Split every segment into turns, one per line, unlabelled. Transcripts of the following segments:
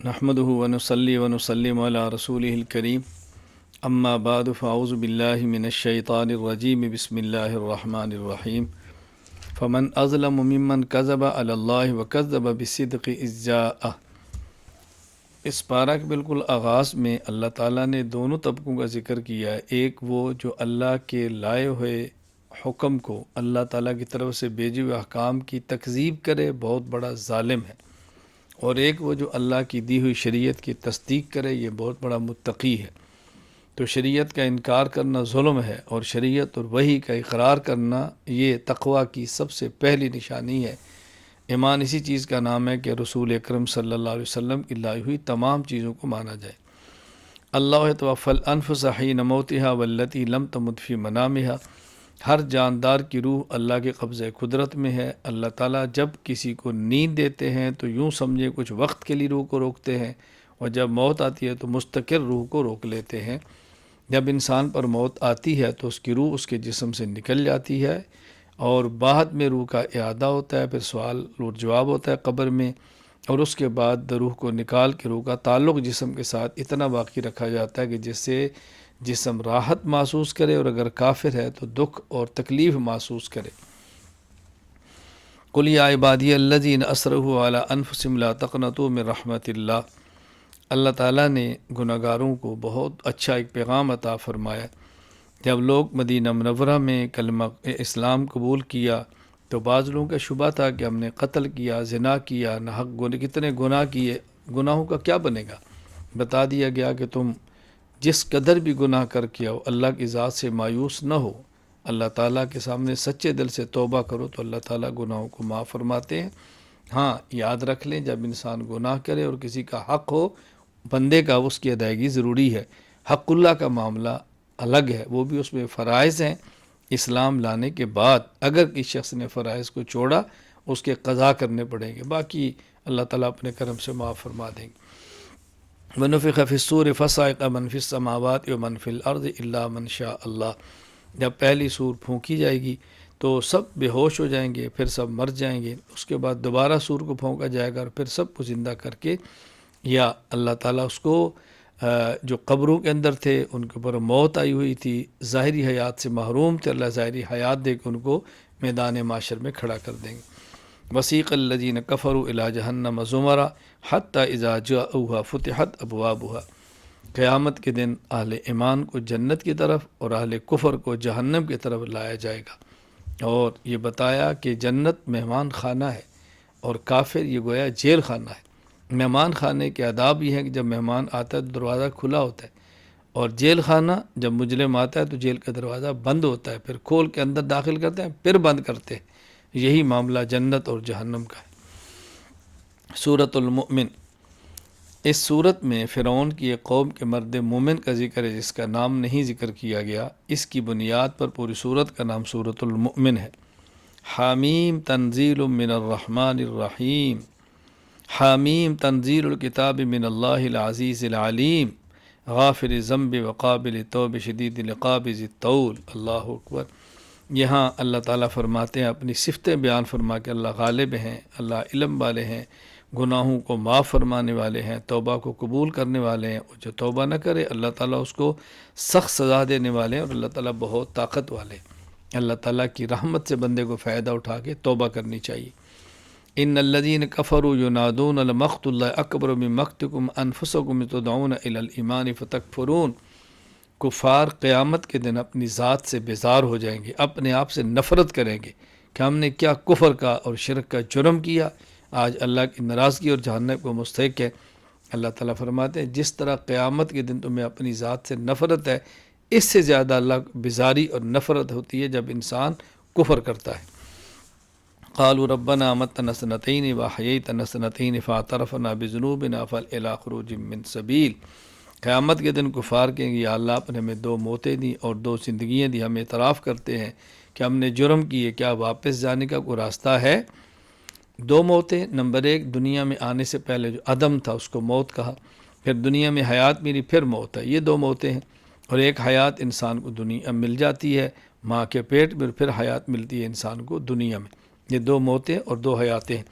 نحمده ونصلي ونسلم على رسوله الكريم اما بعد فاعوذ بالله من الشیطان الرجیم بسم اللہ الرحمن الرحیم فمن اظلم ممن كذب على الله وكذب بالصدق اذ جاءه۔ اس پارہ کے بالکل آغاز میں اللہ تعالیٰ نے دونوں طبقوں کا ذکر کیا ہے۔ ایک وہ جو اللہ کے لائے ہوئے حکم کو، اللہ تعالیٰ کی طرف سے بھیجے ہوئے احکام کی تکذیب کرے، بہت بڑا ظالم ہے، اور ایک وہ جو اللہ کی دی ہوئی شریعت کی تصدیق کرے، یہ بہت بڑا متقی ہے۔ تو شریعت کا انکار کرنا ظلم ہے، اور شریعت اور وحی کا اقرار کرنا یہ تقویٰ کی سب سے پہلی نشانی ہے۔ ایمان اسی چیز کا نام ہے کہ رسول اکرم صلی اللہ علیہ وسلم کی لائی ہوئی تمام چیزوں کو مانا جائے۔ اللہ توفی الانفس حین موتہا واللتی لم تمت فی منامہا۔ ہر جاندار کی روح اللہ کے قبضہ قدرت میں ہے۔ اللہ تعالیٰ جب کسی کو نیند دیتے ہیں تو یوں سمجھے کچھ وقت کے لیے روح کو روکتے ہیں، اور جب موت آتی ہے تو مستقر روح کو روک لیتے ہیں۔ جب انسان پر موت آتی ہے تو اس کی روح اس کے جسم سے نکل جاتی ہے، اور بعد میں روح کا اعادہ ہوتا ہے، پھر سوال اور جواب ہوتا ہے قبر میں، اور اس کے بعد روح کو نکال کے روح کا تعلق جسم کے ساتھ اتنا باقی رکھا جاتا ہے کہ جس سے جسم راحت محسوس کرے، اور اگر کافر ہے تو دکھ اور تکلیف محسوس کرے۔ قل یا عبادی الذین اسرفوا علی انفسہم لا تقنطوا من رحمت اللہ۔ اللہ تعالیٰ نے گناہ گاروں کو بہت اچھا ایک پیغام عطا فرمایا۔ جب لوگ مدینہ منورہ میں کلمہ اسلام قبول کیا تو بعض لوگوں کا شبہ تھا کہ ہم نے قتل کیا، زنا کیا، ناحق کتنے گناہ کیے، گناہوں کا کیا بنے گا؟ بتا دیا گیا کہ تم جس قدر بھی گناہ کر کے آؤ، اللہ کی ذات سے مایوس نہ ہو، اللہ تعالیٰ کے سامنے سچے دل سے توبہ کرو تو اللہ تعالیٰ گناہوں کو معاف فرماتے ہیں۔ ہاں، یاد رکھ لیں، جب انسان گناہ کرے اور کسی کا حق ہو بندے کا، اس کی ادائیگی ضروری ہے۔ حق اللہ کا معاملہ الگ ہے، وہ بھی اس میں فرائض ہیں۔ اسلام لانے کے بعد اگر کسی شخص نے فرائض کو چھوڑا، اس کے قضا کرنے پڑیں گے، باقی اللہ تعالیٰ اپنے کرم سے معاف فرما دیں گے۔ وَنُفِخَ فِي الصُّورِ فَصَعِقَ مَن فِي السَّمَاوَاتِ وَمَن فِي الْأَرْضِ إِلَّا مَن شَاءَ اللَّهُ۔ جب پہلی سور پھونکی جائے گی تو سب بے ہوش ہو جائیں گے، پھر سب مر جائیں گے، اس کے بعد دوبارہ سور کو پھونکا جائے گا، اور پھر سب کو زندہ کر کے، یا اللہ تعالیٰ اس کو جو قبروں کے اندر تھے ان کے اوپر موت آئی ہوئی تھی، ظاہری حیات سے محروم تھے، اللہ ظاہری حیات دے کے ان کو میدان معاشر میں کھڑا کر دیں گے۔ وسیق الذین کفروا الی جہنم زمرا حتی اذا جاءوها فتحت ابوابها۔ قیامت کے دن اہل ایمان کو جنت کی طرف اور اہل کفر کو جہنم کی طرف لایا جائے گا، اور یہ بتایا کہ جنت مہمان خانہ ہے اور کافر یہ گویا جیل خانہ ہے۔ مہمان خانے کے آداب یہ ہیں کہ جب مہمان آتا ہے تو دروازہ کھلا ہوتا ہے، اور جیل خانہ جب مجرم آتا ہے تو جیل کا دروازہ بند ہوتا ہے، پھر کھول کے اندر داخل کرتے ہیں، پھر بند کرتے ہیں۔ یہی معاملہ جنت اور جہنم کا ہے۔ سورۃ المؤمن۔ اس صورت میں فرعون کی ایک قوم کے مرد مومن کا ذکر ہے جس کا نام نہیں ذکر کیا گیا۔ اس کی بنیاد پر پوری صورت کا نام سورۃ المؤمن ہے۔ حامیم تنزیل من الرحمن الرحیم۔ حامیم تنزیل الکتاب من اللہ العزیز العلیم غافر الذنب وقابل التوب شدید العقاب ذی الطول۔ اللہ اکبر۔ یہاں اللہ تعالیٰ فرماتے ہیں، اپنی صفتیں بیان فرما کے اللہ غالب ہیں، اللہ علم والے ہیں، گناہوں کو معاف فرمانے والے ہیں، توبہ کو قبول کرنے والے ہیں، اور جو توبہ نہ کرے اللہ تعالیٰ اس کو سخت سزا دینے والے ہیں، اور اللہ تعالیٰ بہت طاقت والے ہیں۔ اللہ تعالیٰ کی رحمت سے بندے کو فائدہ اٹھا کے توبہ کرنی چاہیے۔ ان الذین کفروا ینادون لمقت اللہ اکبر من مقتکم انفسکم تدعون الی الایمان فتکفرون۔ کفار قیامت کے دن اپنی ذات سے بیزار ہو جائیں گے، اپنے آپ سے نفرت کریں گے کہ ہم نے کیا کفر کا اور شرک کا جرم کیا، آج اللہ کی ناراضگی اور جہنم کو مستحق ہے۔ اللہ تعالیٰ فرماتے ہیں جس طرح قیامت کے دن تمہیں اپنی ذات سے نفرت ہے، اس سے زیادہ اللہ کو بیزاری اور نفرت ہوتی ہے جب انسان کفر کرتا ہے۔ قالوا ربنا امتنا سنتین واحییتنا سنتین فاعترفنا بذنوبنا فهل الی خروج من سبیل۔ قیامت کے دن کفار کہیں گے یا اللہ آپ نے ہمیں 2 موتیں دیں اور 2 زندگیاں دی، ہم اعتراف کرتے ہیں کہ ہم نے جرم کیے، کیا واپس جانے کا کوئی راستہ ہے؟ 2 موتیں، نمبر 1 دنیا میں آنے سے پہلے جو عدم تھا اس کو موت کہا، پھر دنیا میں حیات ملی، پھر موت ہے، یہ 2 موتیں ہیں۔ اور ایک حیات انسان کو دنیا مل جاتی ہے ماں کے پیٹ میں، پھر حیات ملتی ہے انسان کو دنیا میں۔ یہ 2 موتیں اور 2 حیاتیں ہیں۔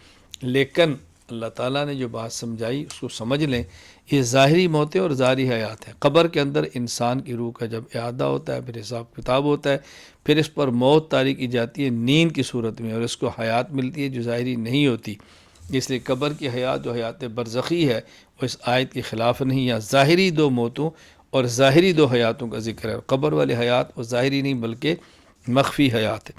لیکن اللہ تعالیٰ نے جو بات سمجھائی اس کو سمجھ لیں۔ یہ ظاہری موتیں اور ظاہری حیات ہیں۔ قبر کے اندر انسان کی روح کا جب اعادہ ہوتا ہے، پھر حساب کتاب ہوتا ہے، پھر اس پر موت طاری کی جاتی ہے نیند کی صورت میں، اور اس کو حیات ملتی ہے جو ظاہری نہیں ہوتی۔ اس لیے قبر کی حیات جو حیات برزخی ہے وہ اس آیت کے خلاف نہیں ہے۔ ظاہری دو موتوں اور ظاہری دو حیاتوں کا ذکر ہے۔ قبر والی حیات وہ ظاہری نہیں بلکہ مخفی حیات ہے۔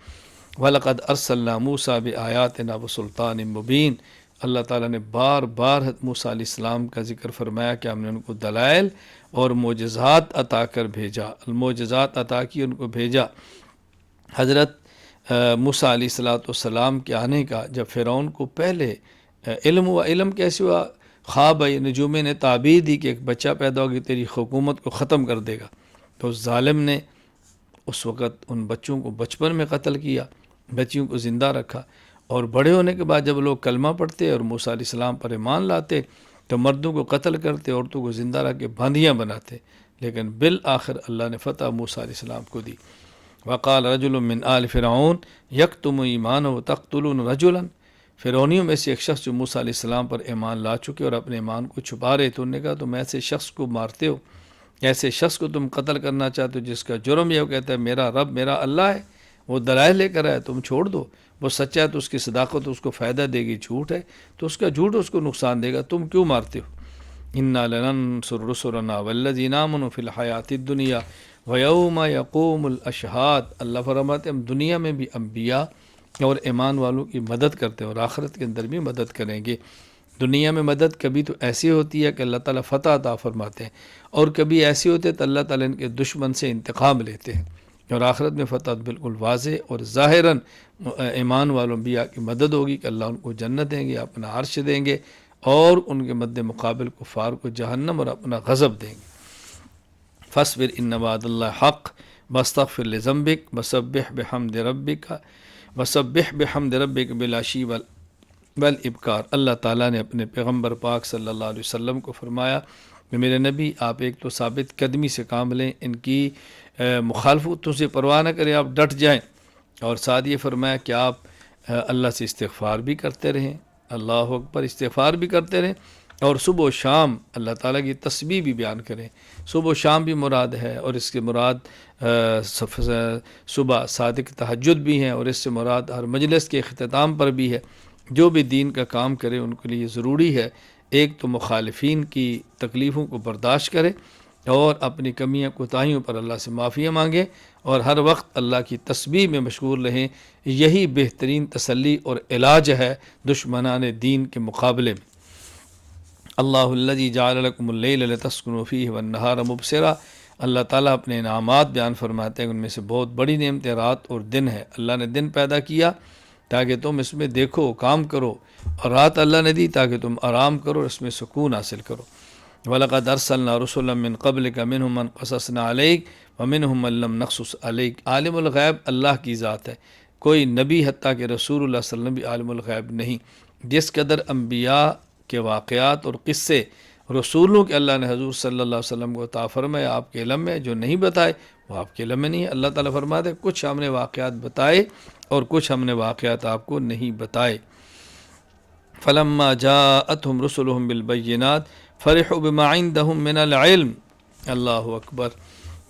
وَلَقَدْ أَرْسَلْنَا مُوسَىٰ بِآيَاتِنَا وَسُلْطَانٍ مُّبِينٍ۔ اللہ تعالیٰ نے بار بار موسیٰ علیہ السلام کا ذکر فرمایا کہ ہم نے ان کو دلائل اور معجزات عطا کر بھیجا، معجزات عطا کی ان کو بھیجا۔ حضرت موسیٰ علیہ السلام کے آنے کا جب فرعون کو پہلے علم ہوا، علم کیسے ہوا؟ خواب نجوم نے تعبیر دی کہ ایک بچہ پیدا ہوگی تیری حکومت کو ختم کر دے گا، تو اس ظالم نے اس وقت ان بچوں کو بچپن میں قتل کیا، بچیوں کو زندہ رکھا، اور بڑے ہونے کے بعد جب لوگ کلمہ پڑھتے اور موسیٰ علیہ السلام پر ایمان لاتے تو مردوں کو قتل کرتے، عورتوں کو زندہ رکھ کے باندیاں بناتے، لیکن بالآخر اللہ نے فتح موسیٰ علیہ السلام کو دی۔ وقال رجل من آل فرعون یکتم ایمانہ تقتلون رجلا، فرعونیوں میں سے ایک شخص جو موسیٰ علیہ السلام پر ایمان لا چکے اور اپنے ایمان کو چھپا رہے، تو انہوں نے کہا تم ایسے شخص کو مارتے ہو، ایسے شخص کو تم قتل کرنا چاہتے ہو جس کا جرم یہ وہ کہتا ہے میرا رب میرا اللہ ہے، وہ دلائل لے کر آئے، تم چھوڑ دو، وہ سچا ہے تو اس کی صداقت اس کو فائدہ دے گی، جھوٹ ہے تو اس کا جھوٹ اس کو نقصان دے گا، تم کیوں مارتے ہو؟ انا لننصر رسلنا والذین آمنوا فی الحیات الدنیا ویوم یقوم الاشہاد۔ اللہ فرماتے ہم دنیا میں بھی انبیاء اور ایمان والوں کی مدد کرتے ہیں اور آخرت کے اندر بھی مدد کریں گے۔ دنیا میں مدد کبھی تو ایسی ہوتی ہے کہ اللہ تعالیٰ فتح عطا فرماتے ہیں، اور کبھی ایسی ہوتی ہے تو اللہ تعالیٰ ان کے دشمن سے انتقام لیتے ہیں، اور آخرت میں فتح بالکل واضح اور ظاہراً ایمان والوں انبیاء کی مدد ہوگی کہ اللہ ان کو جنت دیں گے، اپنا عرش دیں گے، اور ان کے مد مقابل کفار کو جہنم اور اپنا غضب دیں گے۔ فاصبر ان وعد اللہ حق واستغفر لذنبک وسبح بحمد ربک بالعشی والابکار۔ اللہ تعالیٰ نے اپنے پیغمبر پاک صلی اللہ علیہ وسلم کو فرمایا کہ میرے نبی آپ ایک تو ثابت قدمی سے کام لیں، ان کی مخالفتوں سے پرواہ نہ کریں، آپ ڈٹ جائیں، اور ساتھ یہ فرمایا کہ آپ اللہ سے استغفار بھی کرتے رہیں، اللہ اکبر، استغفار بھی کرتے رہیں، اور صبح و شام اللہ تعالیٰ کی تسبیح بھی بیان کریں۔ صبح و شام بھی مراد ہے، اور اس کے مراد صبح صادق تہجد بھی ہیں، اور اس سے مراد ہر مجلس کے اختتام پر بھی ہے۔ جو بھی دین کا کام کرے ان کے لیے ضروری ہے ایک تو مخالفین کی تکلیفوں کو برداشت کرے، اور اپنی کمیاں کوتاہیوں پر اللہ سے معافیاں مانگے، اور ہر وقت اللہ کی تسبیح میں مشغول رہیں۔ یہی بہترین تسلی اور علاج ہے دشمنان دین کے مقابلے میں۔ اللہ الذی جعل لکم اللیل لتسکنوا فیہ والنہار مبصرا۔ اللہ تعالیٰ اپنے انعامات بیان فرماتے ہیں، ان میں سے بہت بڑی نعمت رات اور دن ہے۔ اللہ نے دن پیدا کیا تاکہ تم اس میں دیکھو کام کرو، اور رات اللہ نے دی تاکہ تم آرام کرو اور اس میں سکون حاصل کرو۔ وَلَقَدْ أَرْسَلْنَا رُسُلًا مِّن قَبْلِكَ مِنْهُمْ مَنْ قَصَصْنَا عَلَيْكَ وَمِنْهُمْ مَن لَّمْ نَقْصُصْ عَلَيْكَ۔ عالم الغیب اللہ کی ذات ہے، کوئی نبی حتیٰ کہ رسول اللہ صلی اللہ علیہ وسلم بھی عالم الغیب نہیں۔ جس قدر انبیاء کے واقعات اور قصے رسولوں کے اللہ نے حضور صلی اللہ علیہ وسلم کو عطا فرمایا آپ کے علم میں، جو نہیں بتائے وہ آپ کے علم میں نہیں ہے۔ اللہ تعالیٰ فرماتے ہیں کچھ ہم نے واقعات بتائے اور کچھ ہم نے واقعات آپ کو نہیں بتائے۔ فلما جاءتهم رسلهم بالبينات فرحوا بما عندهم من العلم۔ اللہ اکبر۔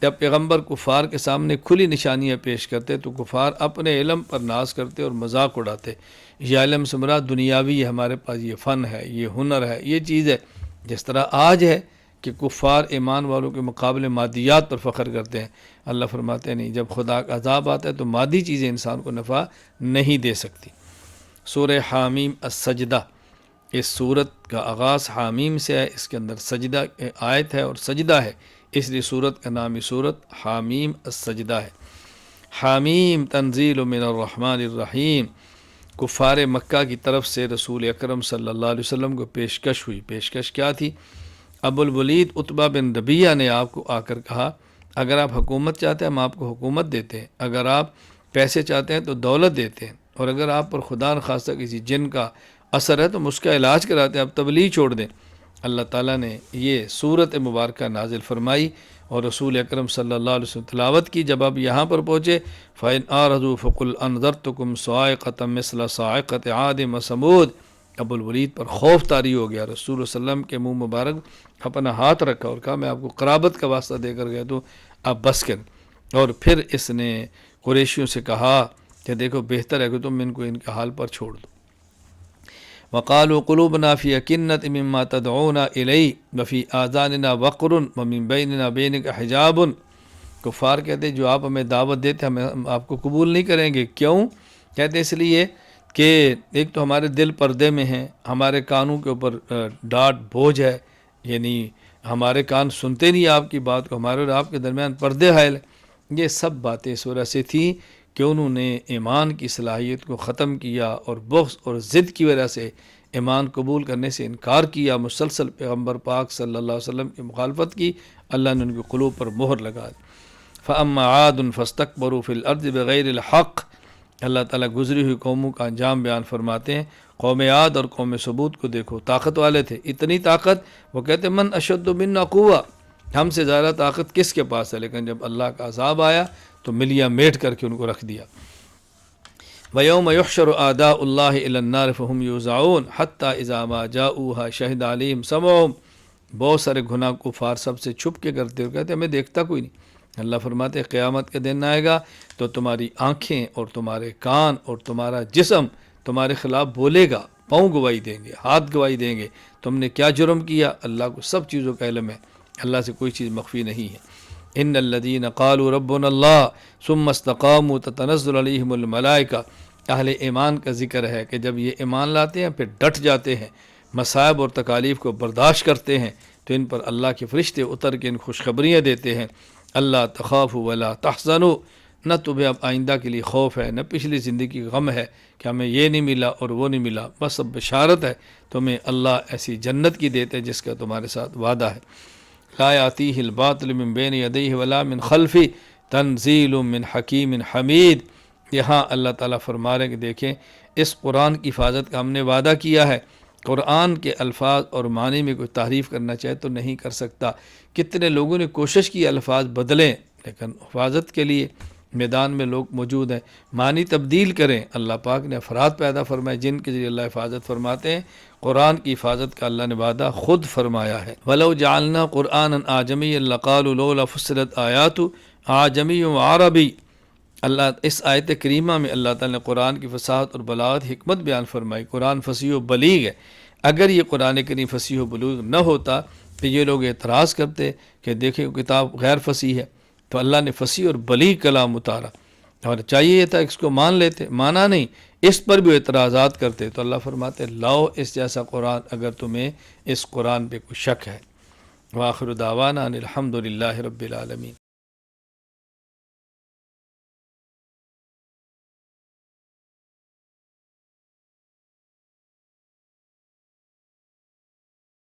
جب پیغمبر کفار کے سامنے کھلی نشانیاں پیش کرتے تو کفار اپنے علم پر ناز کرتے اور مذاق اڑاتے۔ یہ علم سے مراد دنیاوی ہے، ہمارے پاس یہ فن ہے، یہ ہنر ہے، یہ چیز ہے۔ جس طرح آج ہے کہ کفار ایمان والوں کے مقابلے مادیات پر فخر کرتے ہیں، اللہ فرماتے ہیں نہیں، جب خدا کا عذاب آتا ہے تو مادی چیزیں انسان کو نفع نہیں دے سکتی۔ سورہ حامیم السجدہ، اس سورت کا آغاز حامیم سے ہے، اس کے اندر سجدہ آیت ہے اور سجدہ ہے، اس لیے سورت کا نام سورت حامیم السجدہ ہے۔ حامیم تنزیل من الرحمن الرحیم، کفار مکہ کی طرف سے رسول اکرم صلی اللہ علیہ وسلم کو پیشکش ہوئی۔ پیشکش کیا تھی؟ ابو الولید عتبہ بن ربیعہ نے آپ کو آ کر کہا اگر آپ حکومت چاہتے ہیں ہم آپ کو حکومت دیتے ہیں، اگر آپ پیسے چاہتے ہیں تو دولت دیتے ہیں، اور اگر آپ پر خدا نخواستہ کسی جن کا اثر ہے تو ہم اس کا علاج کراتے ہیں، آپ تبلیغ چھوڑ دیں۔ اللہ تعالیٰ نے یہ سورت مبارکہ نازل فرمائی اور رسول اکرم صلی اللہ علیہ وسلم تلاوت کی۔ جب آپ یہاں پر پہنچے فَإِنْ أَعْرَضُوا فَقُلْ أَنذَرْتُكُمْ صَاعِقَةً مِثْلَ صَاعِقَةِ عَادٍ وَثَمُودَ، ابو الولید پر خوف طاری ہو گیا. رسول اللہ صلی اللہ علیہ وسلم کے منہ مبارک اپنا ہاتھ رکھا اور کہا میں آپ کو قرابت کا واسطہ دے کر گیا تو آپ بس کر. اور پھر اس نے قریشیوں سے کہا کہ دیکھو بہتر ہے کہ تم ان کو ان کے حال پر چھوڑ دو. وقالوا قلوبنا فی اکنۃ مما تدعونا الیہ وفی آذاننا وقر ومن بیننا بینک حجاب. کفار کہتے جو آپ ہمیں دعوت دیتے ہم آپ کو قبول نہیں کریں گے. کیوں؟ کہتے اس لیے کہ ایک تو ہمارے دل پردے میں ہیں، ہمارے کانوں کے اوپر ڈاٹ بوجھ ہے، یعنی ہمارے کان سنتے نہیں آپ کی بات کو، ہمارے اور آپ کے درمیان پردے حائل ہیں. یہ سب باتیں اس وجہ سے تھیں کہ انہوں نے ایمان کی صلاحیت کو ختم کیا اور بغض اور ضد کی وجہ سے ایمان قبول کرنے سے انکار کیا، مسلسل پیغمبر پاک صلی اللہ علیہ وسلم کی مخالفت کی. اللہ نے ان کے قلوب پر مہر لگا دی. فَأَمَّا عَادٌ فَاسْتَكْبَرُوا فِي الْأَرْضِ بِغَيْرِ الْحَقِّ. اللہ تعالیٰ گزری ہوئی قوموں کا انجام بیان فرماتے ہیں. قوم عاد اور قوم ثمود کو دیکھو، طاقت والے تھے، اتنی طاقت وہ کہتے من اشد منا قوہ، ہم سے زیادہ طاقت کس کے پاس ہے. لیکن جب اللہ کا عذاب آیا تو ملیاں میٹ کر کے ان کو رکھ دیا. وَيَوْمَ يُحْشَرُ أَعْدَاءُ اللَّهِ إِلَى النَّارِ فَهُمْ يُوزَعُونَ حَتَّى إِذَا مَا جَاءُوهَا شَهِدَ عَلَيْهِمْ سَمْعُهُمْ. بہت سارے گناہ کفار سب سے چھپ کے کرتے ہو، کہتے ہمیں دیکھتا کوئی نہیں. اللہ فرماتے قیامت کا دن آئے گا تو تمہاری آنکھیں اور تمہارے کان اور تمہارا جسم تمہارے خلاف بولے گا، پاؤں گواہی دیں گے، ہاتھ گواہی دیں گے تم نے کیا جرم کیا. اللہ کو سب چیزوں کا علم ہے، اللہ سے کوئی چیز مخفی نہیں ہے. ان الذین قالوا ربنا اللہ ثم استقاموا تتنزل علیہم الملائکہ. اہل ایمان کا ذکر ہے کہ جب یہ ایمان لاتے ہیں پھر ڈٹ جاتے ہیں، مصائب اور تکالیف کو برداشت کرتے ہیں تو ان پر اللہ کے فرشتے اتر کے ان خوشخبریاں دیتے ہیں. اللہ تخافوا ولا تحزنوا، نہ تمہیں اب آئندہ کے لیے خوف ہے، نہ پچھلی زندگی کا غم ہے کہ ہمیں یہ نہیں ملا اور وہ نہیں ملا، بس اب بشارت ہے تمہیں اللہ ایسی جنت کی دیتے جس کا تمہارے ساتھ وعدہ ہے. لا یاتیہ الباطل من بین یدیہ ولا من خلفہ تنزیل من حکیم حمید. یہاں اللہ تعالیٰ فرما رہے ہیں کہ دیکھیں اس قرآن کی حفاظت کا ہم نے وعدہ کیا ہے. قرآن کے الفاظ اور معنی میں کوئی تعریف کرنا چاہے تو نہیں کر سکتا. کتنے لوگوں نے کوشش کی الفاظ بدلیں، لیکن حفاظت کے لیے میدان میں لوگ موجود ہیں، معنی تبدیل کریں. اللہ پاک نے افراد پیدا فرمائے جن کے ذریعے اللہ حفاظت فرماتے ہیں. قرآن کی حفاظت کا اللہ نے وعدہ خود فرمایا ہے. وَلَوْ جَعَلْنَا قُرْآنًا أَعْجَمِيًّا لَقَالُوا لَوْلَا فُصِّلَتْ آيَاتُهُ أَعْجَمِيٌّ وَعَرَبِيٌّ. اللہ اس آیت کریمہ میں اللہ تعالیٰ نے قرآن کی فصاحت اور بلاغت حکمت بیان فرمائی. قرآن فصیح و بلیغ ہے. اگر یہ قرآن کریم فصیح و بلیغ نہ ہوتا تو یہ لوگ اعتراض کرتے کہ دیکھیں کتاب غیر فصیح ہے، تو اللہ نے فصیح اور بلیغ کلام اتارا اور چاہیے یہ تھا اس کو مان لیتے، مانا نہیں، اس پر بھی اعتراضات کرتے. تو اللہ فرماتے لاؤ اس جیسا قرآن اگر تمہیں اس قرآن پہ کوئی شک ہے. وآخر دعوانا ان الحمد للہ رب العالمین.